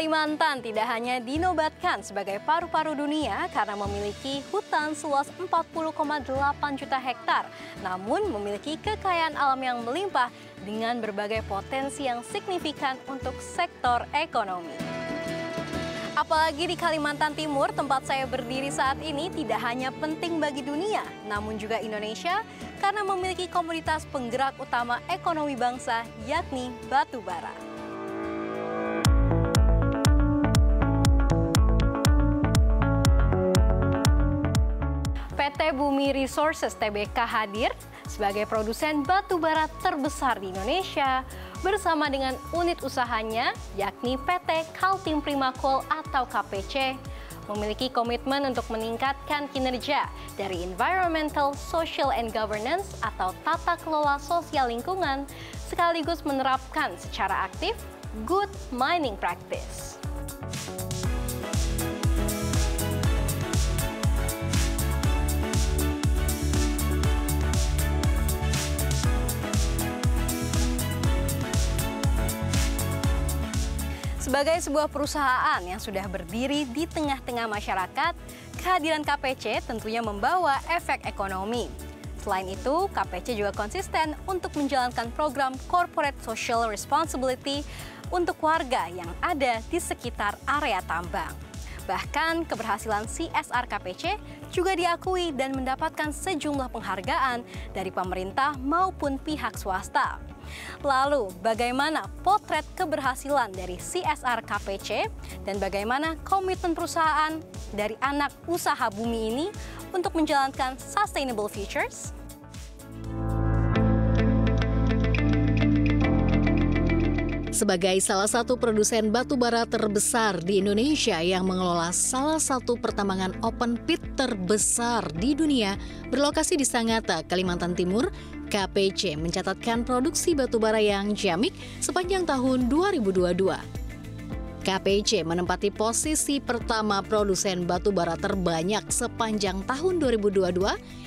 Kalimantan tidak hanya dinobatkan sebagai paru-paru dunia karena memiliki hutan seluas 40,8 juta hektar, namun memiliki kekayaan alam yang melimpah dengan berbagai potensi yang signifikan untuk sektor ekonomi. Apalagi di Kalimantan Timur, tempat saya berdiri saat ini tidak hanya penting bagi dunia, namun juga Indonesia karena memiliki komoditas penggerak utama ekonomi bangsa, yakni batu bara. PT Bumi Resources Tbk hadir sebagai produsen batu bara terbesar di Indonesia bersama dengan unit usahanya yakni PT Kaltim Prima Coal atau KPC memiliki komitmen untuk meningkatkan kinerja dari Environmental, Social and Governance atau tata kelola sosial lingkungan sekaligus menerapkan secara aktif Good Mining Practice. Sebagai sebuah perusahaan yang sudah berdiri di tengah-tengah masyarakat, kehadiran KPC tentunya membawa efek ekonomi. Selain itu, KPC juga konsisten untuk menjalankan program Corporate Social Responsibility untuk warga yang ada di sekitar area tambang. Bahkan keberhasilan CSR KPC juga diakui dan mendapatkan sejumlah penghargaan dari pemerintah maupun pihak swasta. Lalu, bagaimana potret keberhasilan dari CSR KPC dan bagaimana komitmen perusahaan dari anak usaha bumi ini untuk menjalankan sustainable futures? Sebagai salah satu produsen batu bara terbesar di Indonesia yang mengelola salah satu pertambangan open pit terbesar di dunia berlokasi di Sangatta, Kalimantan Timur, KPC mencatatkan produksi batu bara yang ciamik sepanjang tahun 2022. KPC menempati posisi pertama produsen batu bara terbanyak sepanjang tahun 2022,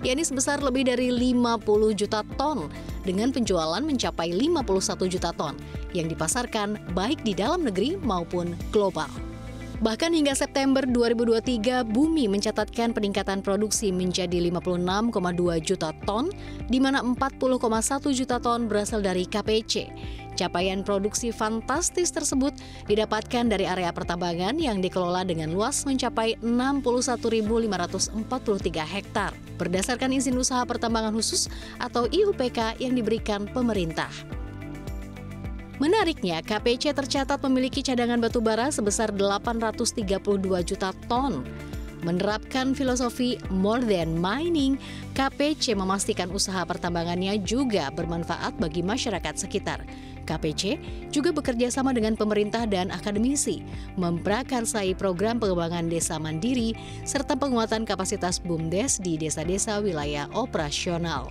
yakni sebesar lebih dari 50 juta ton, dengan penjualan mencapai 51 juta ton yang dipasarkan baik di dalam negeri maupun global. Bahkan hingga September 2023, Bumi mencatatkan peningkatan produksi menjadi 56,2 juta ton, di mana 40,1 juta ton berasal dari KPC. Capaian produksi fantastis tersebut didapatkan dari area pertambangan yang dikelola dengan luas mencapai 61.543 hektar, berdasarkan izin usaha pertambangan khusus atau IUPK yang diberikan pemerintah. Menariknya, KPC tercatat memiliki cadangan batu bara sebesar 832 juta ton. Menerapkan filosofi more than mining, KPC memastikan usaha pertambangannya juga bermanfaat bagi masyarakat sekitar. KPC juga bekerja sama dengan pemerintah dan akademisi, memprakarsai program pengembangan desa mandiri, serta penguatan kapasitas BUMDes di desa-desa wilayah operasional.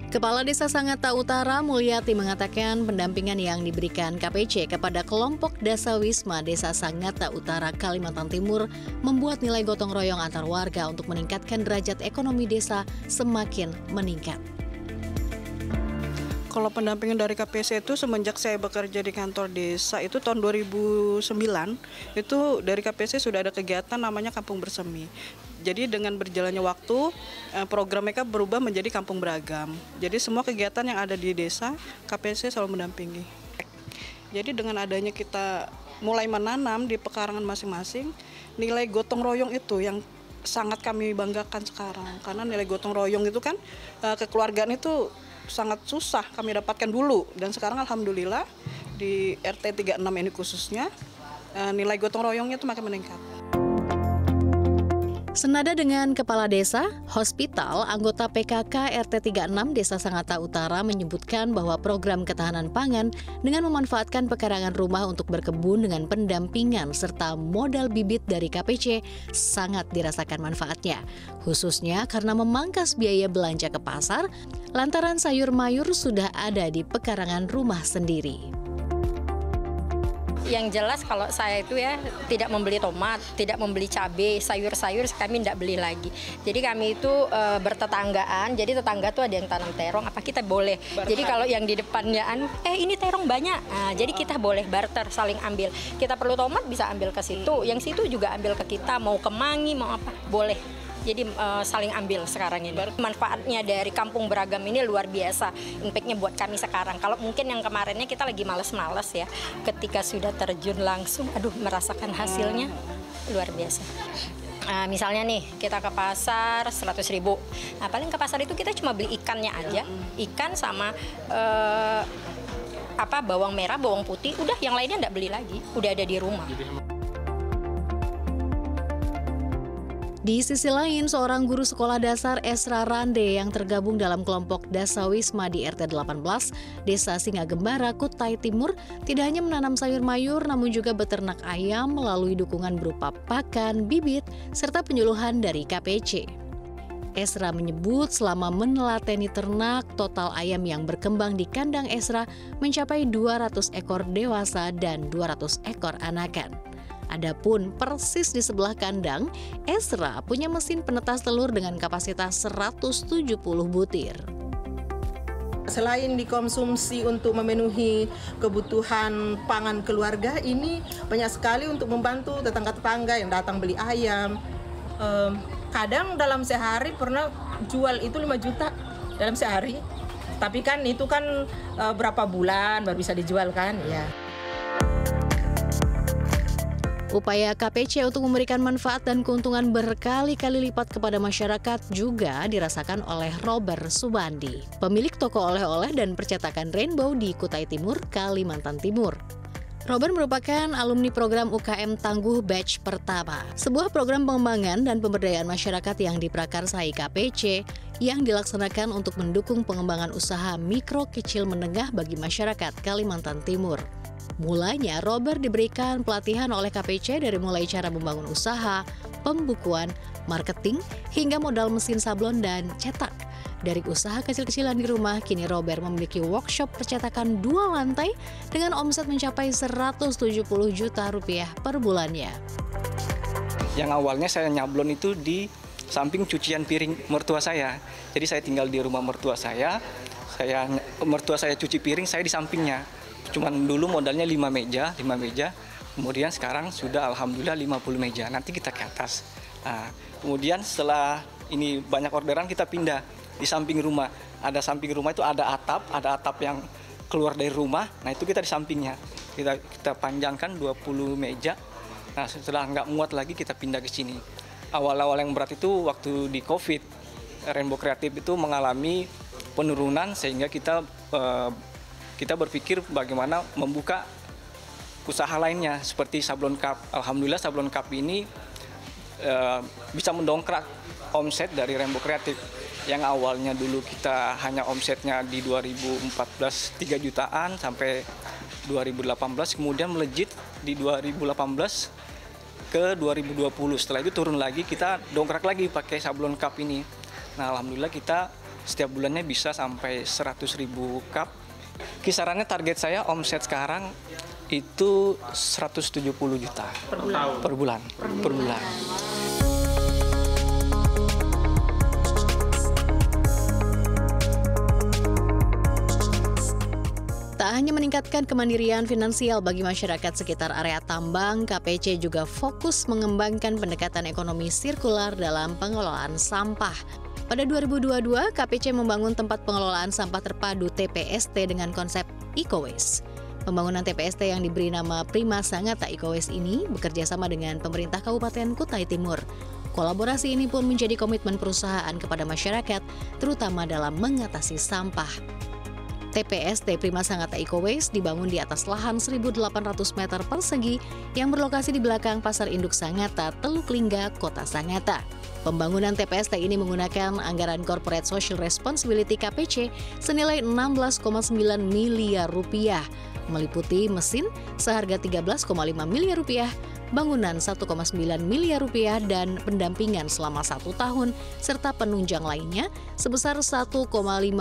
Kepala Desa Sangatta Utara Mulyati mengatakan pendampingan yang diberikan KPC kepada kelompok Dasawisma Desa Sangatta Utara Kalimantan Timur membuat nilai gotong royong antar warga untuk meningkatkan derajat ekonomi desa semakin meningkat. Kalau pendampingan dari KPC itu semenjak saya bekerja di kantor desa itu tahun 2009, itu dari KPC sudah ada kegiatan namanya Kampung Bersemi. Jadi dengan berjalannya waktu, program mereka berubah menjadi kampung beragam. Jadi semua kegiatan yang ada di desa, KPC selalu mendampingi. Jadi dengan adanya kita mulai menanam di pekarangan masing-masing, nilai gotong royong itu yang sangat kami banggakan sekarang. Karena nilai gotong royong itu kan, kekeluargaan itu sangat susah kami dapatkan dulu. Dan sekarang alhamdulillah di RT 36 ini khususnya, nilai gotong royongnya itu makin meningkat. Senada dengan Kepala Desa, Hospital, anggota PKK RT 36 Desa Sangatta Utara menyebutkan bahwa program ketahanan pangan dengan memanfaatkan pekarangan rumah untuk berkebun dengan pendampingan serta modal bibit dari KPC sangat dirasakan manfaatnya, khususnya karena memangkas biaya belanja ke pasar lantaran sayur mayur sudah ada di pekarangan rumah sendiri. Yang jelas kalau saya itu ya tidak membeli tomat, tidak membeli cabai, sayur-sayur kami tidak beli lagi. Jadi kami itu bertetanggaan, jadi tetangga tuh ada yang tanam terong, apa kita boleh. Jadi kalau yang di depannya ini terong banyak, jadi kita boleh barter, saling ambil. Kita perlu tomat bisa ambil ke situ, yang situ juga ambil ke kita, mau kemangi, mau apa, boleh. Jadi saling ambil sekarang ini. Manfaatnya dari Kampung Beragam ini luar biasa. Impact-nya buat kami sekarang. Kalau mungkin yang kemarinnya kita lagi males-males ya. Ketika sudah terjun langsung, merasakan hasilnya luar biasa. Misalnya nih, kita ke pasar 100.000. Nah, paling ke pasar itu kita cuma beli ikannya aja. Ikan sama bawang merah, bawang putih. Udah, yang lainnya nggak beli lagi. Udah ada di rumah. Di sisi lain, seorang guru sekolah dasar Esra Rande yang tergabung dalam kelompok Dasawisma di RT 18, Desa Singagembara, Kutai Timur, tidak hanya menanam sayur mayur, namun juga beternak ayam melalui dukungan berupa pakan, bibit, serta penyuluhan dari KPC. Esra menyebut selama menelateni ternak, total ayam yang berkembang di kandang Esra mencapai 200 ekor dewasa dan 200 ekor anakan. Adapun persis di sebelah kandang, Esra punya mesin penetas telur dengan kapasitas 170 butir. Selain dikonsumsi untuk memenuhi kebutuhan pangan keluarga, ini banyak sekali untuk membantu tetangga-tetangga yang datang beli ayam. Kadang dalam sehari pernah jual itu 5 juta dalam sehari. Tapi kan itu kan berapa bulan baru bisa dijual kan, ya. Upaya KPC untuk memberikan manfaat dan keuntungan berkali-kali lipat kepada masyarakat juga dirasakan oleh Robert Subandi, pemilik toko oleh-oleh dan percetakan Rainbow di Kutai Timur, Kalimantan Timur. Robert merupakan alumni program UKM Tangguh Batch Pertama, sebuah program pengembangan dan pemberdayaan masyarakat yang diprakarsai KPC yang dilaksanakan untuk mendukung pengembangan usaha mikro kecil menengah bagi masyarakat Kalimantan Timur. Mulanya, Robert diberikan pelatihan oleh KPC dari mulai cara membangun usaha, pembukuan, marketing, hingga modal mesin sablon dan cetak. Dari usaha kecil-kecilan di rumah, kini Robert memiliki workshop percetakan 2 lantai dengan omset mencapai 170 juta rupiah per bulannya. Yang awalnya saya nyablon itu di samping cucian piring mertua saya. Jadi saya tinggal di rumah mertua saya cuci piring, saya di sampingnya. Cuman dulu modalnya 5 meja, kemudian sekarang sudah alhamdulillah 50 meja, nanti kita ke atas. Nah, kemudian setelah ini banyak orderan kita pindah di samping rumah. Ada samping rumah itu ada atap yang keluar dari rumah, nah itu kita di sampingnya. Kita panjangkan 20 meja, nah setelah nggak muat lagi kita pindah ke sini. Awal-awal yang berat itu waktu di COVID, Rainbow Kreatif itu mengalami penurunan sehingga kita berpikir bagaimana membuka usaha lainnya seperti sablon cup. Alhamdulillah sablon cup ini bisa mendongkrak omset dari Rainbow Kreatif. Yang awalnya dulu kita hanya omsetnya di 2014 3 jutaan sampai 2018, kemudian melejit di 2018 ke 2020. Setelah itu turun lagi, kita dongkrak lagi pakai sablon cup ini. Nah, alhamdulillah kita setiap bulannya bisa sampai 100.000 cup. Kisarannya target saya omset sekarang itu 170 juta per bulan. Tak hanya meningkatkan kemandirian finansial bagi masyarakat sekitar area tambang, KPC juga fokus mengembangkan pendekatan ekonomi sirkular dalam pengelolaan sampah. Pada 2022, KPC membangun tempat pengelolaan sampah terpadu TPST dengan konsep Eco-Waste. Pembangunan TPST yang diberi nama Prima Sangatta Eco-Waste ini bekerja sama dengan pemerintah Kabupaten Kutai Timur. Kolaborasi ini pun menjadi komitmen perusahaan kepada masyarakat, terutama dalam mengatasi sampah. TPST Prima Sangatta Eco-Waste dibangun di atas lahan 1.800 meter persegi yang berlokasi di belakang Pasar Induk Sangatta, Teluk Lingga, Kota Sangatta. Pembangunan TPST ini menggunakan anggaran Corporate Social Responsibility KPC senilai 16,9 miliar rupiah, meliputi mesin seharga 13,5 miliar rupiah, bangunan 1,9 miliar rupiah, dan pendampingan selama 1 tahun, serta penunjang lainnya sebesar 1,5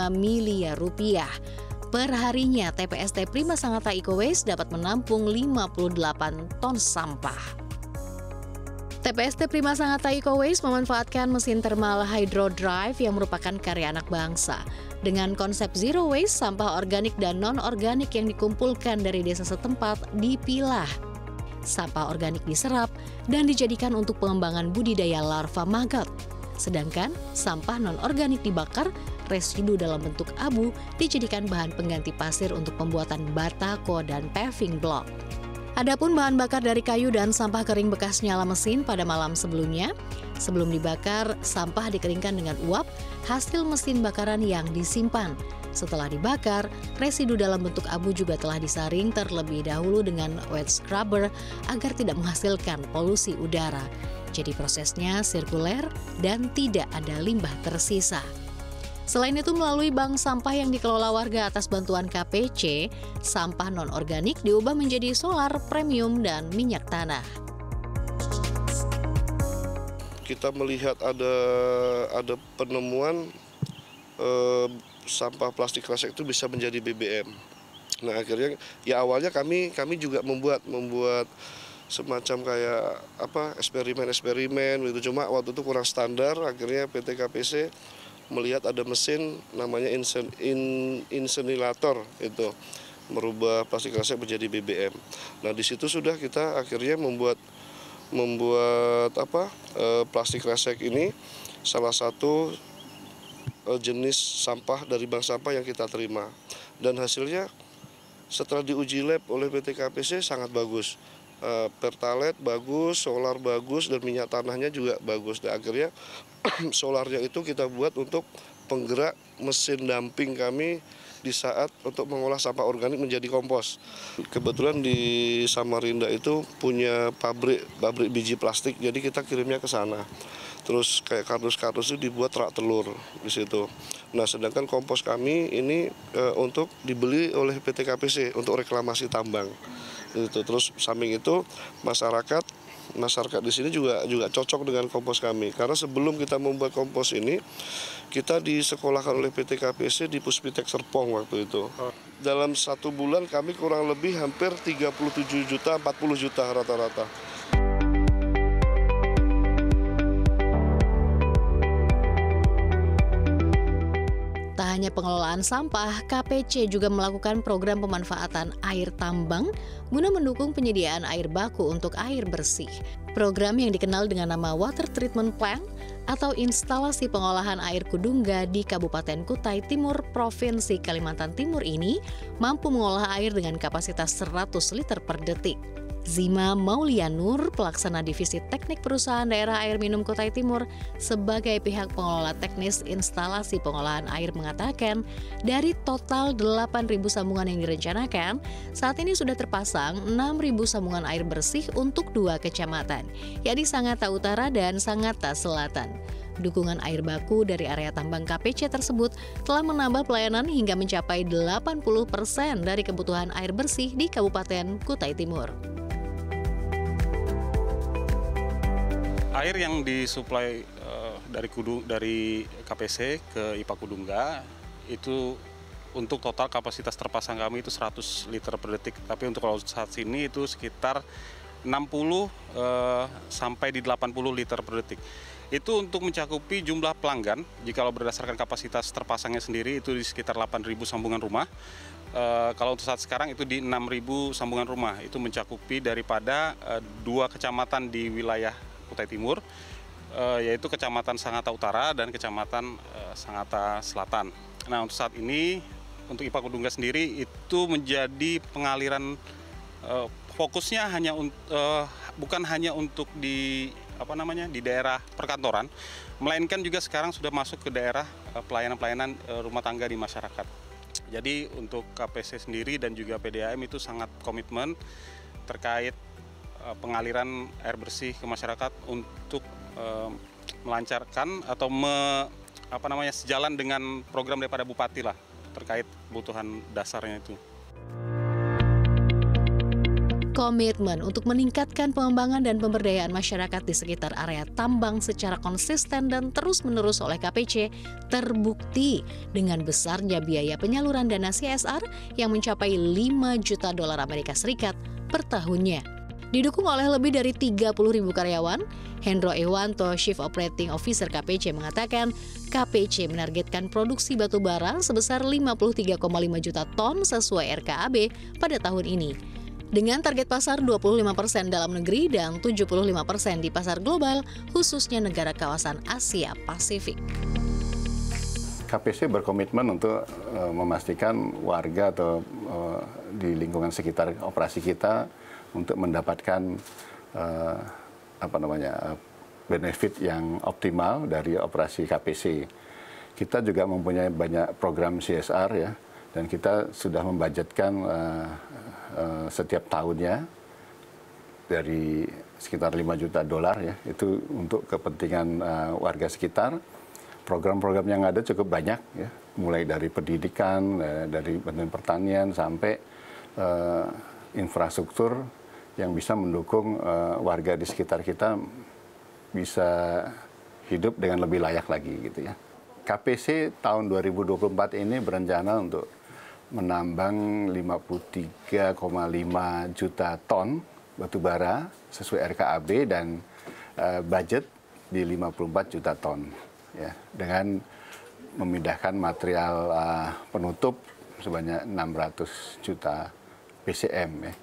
miliar rupiah. Perharinya, TPST Prima Sangatta Eco Waste dapat menampung 58 ton sampah. TPST Prima Sangatta Eco Waste memanfaatkan mesin thermal hydrodrive yang merupakan karya anak bangsa. Dengan konsep zero waste, sampah organik dan non-organik yang dikumpulkan dari desa setempat dipilah. Sampah organik diserap dan dijadikan untuk pengembangan budidaya larva maggot. Sedangkan sampah non-organik dibakar, residu dalam bentuk abu dijadikan bahan pengganti pasir untuk pembuatan batako dan paving block. Adapun bahan bakar dari kayu dan sampah kering bekas nyala mesin pada malam sebelumnya, sebelum dibakar, sampah dikeringkan dengan uap hasil mesin bakaran yang disimpan. Setelah dibakar, residu dalam bentuk abu juga telah disaring terlebih dahulu dengan wet scrubber agar tidak menghasilkan polusi udara. Jadi prosesnya sirkuler dan tidak ada limbah tersisa. Selain itu, melalui bank sampah yang dikelola warga atas bantuan KPC, sampah non-organik diubah menjadi solar, premium, dan minyak tanah. Kita melihat ada penemuan sampah plastik kresek itu bisa menjadi BBM. Nah, akhirnya ya awalnya kami juga membuat semacam kayak eksperimen gitu, cuma waktu itu kurang standar. Akhirnya PT KPC melihat ada mesin namanya insenerator itu merubah plastik kresek menjadi BBM. Nah, di situ sudah kita akhirnya membuat plastik kresek ini salah satu jenis sampah dari bank sampah yang kita terima, dan hasilnya setelah diuji lab oleh PT KPC sangat bagus. Pertalite bagus, solar bagus, dan minyak tanahnya juga bagus. Dan akhirnya solarnya itu kita buat untuk penggerak mesin damping kami di saat untuk mengolah sampah organik menjadi kompos. Kebetulan di Samarinda itu punya pabrik biji plastik, jadi kita kirimnya ke sana. Terus kayak kardus-kardus itu dibuat rak telur di situ. Nah, sedangkan kompos kami ini untuk dibeli oleh PT KPC untuk reklamasi tambang. Itu terus samping itu masyarakat di sini juga cocok dengan kompos kami, karena sebelum kita membuat kompos ini kita disekolahkan oleh PT KPC di Puspitek Serpong waktu itu. Dalam 1 bulan kami kurang lebih hampir 37 juta 40 juta rata-rata. Tak hanya pengelolaan sampah, KPC juga melakukan program pemanfaatan air tambang guna mendukung penyediaan air baku untuk air bersih. Program yang dikenal dengan nama Water Treatment Plant atau instalasi pengolahan air Kudungga di Kabupaten Kutai Timur, Provinsi Kalimantan Timur ini mampu mengolah air dengan kapasitas 100 liter per detik. Zima Maulianur, pelaksana divisi teknik perusahaan daerah air minum Kutai Timur sebagai pihak pengelola teknis instalasi pengolahan air mengatakan, dari total 8.000 sambungan yang direncanakan, saat ini sudah terpasang 6.000 sambungan air bersih untuk 2 kecamatan, yakni Sangatta Utara dan Sangatta Selatan. Dukungan air baku dari area tambang KPC tersebut telah menambah pelayanan hingga mencapai 80% dari kebutuhan air bersih di Kabupaten Kutai Timur. Air yang disuplai dari KPC ke IPA Kudungga itu untuk total kapasitas terpasang kami itu 100 liter per detik. Tapi untuk kalau saat ini itu sekitar 60 sampai di 80 liter per detik. Itu untuk mencakupi jumlah pelanggan. Jika berdasarkan kapasitas terpasangnya sendiri itu di sekitar 8.000 sambungan rumah. Kalau untuk saat sekarang itu di 6.000 sambungan rumah. Itu mencakupi daripada 2 kecamatan di wilayah Kutai Timur, yaitu Kecamatan Sangatta Utara dan Kecamatan Sangatta Selatan. Nah, untuk saat ini untuk IPA Kudungga sendiri itu menjadi pengaliran, fokusnya bukan hanya untuk di daerah perkantoran, melainkan juga sekarang sudah masuk ke daerah pelayanan-pelayanan rumah tangga di masyarakat. Jadi untuk KPC sendiri dan juga PDAM itu sangat komitmen terkait pengaliran air bersih ke masyarakat untuk melancarkan atau sejalan dengan program daripada Bupati lah terkait kebutuhan dasarnya itu. berkomitmen untuk meningkatkan pengembangan dan pemberdayaan masyarakat di sekitar area tambang secara konsisten dan terus-menerus oleh KPC terbukti dengan besarnya biaya penyaluran dana CSR yang mencapai 5 juta dolar Amerika Serikat per tahunnya. Didukung oleh lebih dari 30.000 karyawan, Hendro Ewanto, Chief Operating Officer KPC mengatakan KPC menargetkan produksi batu bara sebesar 53,5 juta ton sesuai RKAB pada tahun ini. Dengan target pasar 25% dalam negeri dan 75% di pasar global, khususnya negara kawasan Asia Pasifik. KPC berkomitmen untuk memastikan warga atau di lingkungan sekitar operasi kita untuk mendapatkan benefit yang optimal dari operasi KPC. Kita juga mempunyai banyak program CSR ya, dan kita sudah membudgetkan setiap tahunnya dari sekitar 5 juta dolar ya, itu untuk kepentingan warga sekitar. Program-program yang ada cukup banyak ya, mulai dari pendidikan, dari pertanian sampai infrastruktur yang bisa mendukung warga di sekitar kita bisa hidup dengan lebih layak lagi gitu ya. KPC tahun 2024 ini berencana untuk menambang 53,5 juta ton batu bara sesuai RKAB dan budget di 54 juta ton ya, dengan memindahkan material penutup sebanyak 600 juta PCM ya.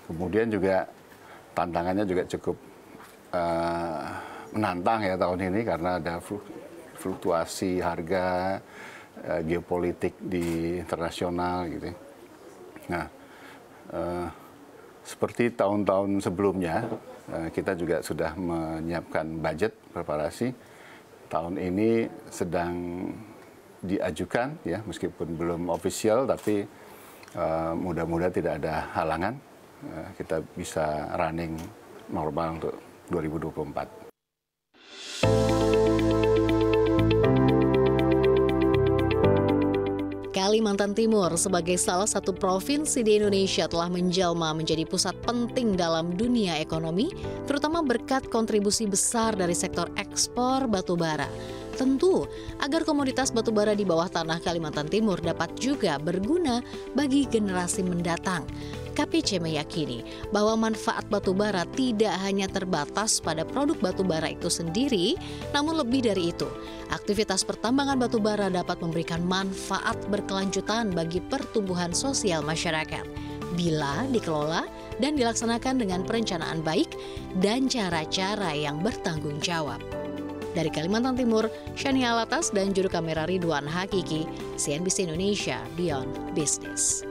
Kemudian juga tantangannya juga cukup menantang ya tahun ini karena ada fluktuasi harga, geopolitik di internasional gitu. Nah, seperti tahun-tahun sebelumnya, kita juga sudah menyiapkan budget preparasi. Tahun ini sedang diajukan ya, meskipun belum official, tapi mudah-mudahan tidak ada halangan. Kita bisa running normal untuk 2024. Kalimantan Timur sebagai salah satu provinsi di Indonesia telah menjelma menjadi pusat penting dalam dunia ekonomi, terutama berkat kontribusi besar dari sektor ekspor batu bara. Tentu, agar komoditas batu bara di bawah tanah Kalimantan Timur dapat juga berguna bagi generasi mendatang. KPC meyakini bahwa manfaat batu bara tidak hanya terbatas pada produk batu bara itu sendiri, namun lebih dari itu, aktivitas pertambangan batu bara dapat memberikan manfaat berkelanjutan bagi pertumbuhan sosial masyarakat bila dikelola dan dilaksanakan dengan perencanaan baik dan cara-cara yang bertanggung jawab. Dari Kalimantan Timur, Shania Alatas dan juru kamera Ridwan Hakiki, CNBC Indonesia Beyond Business.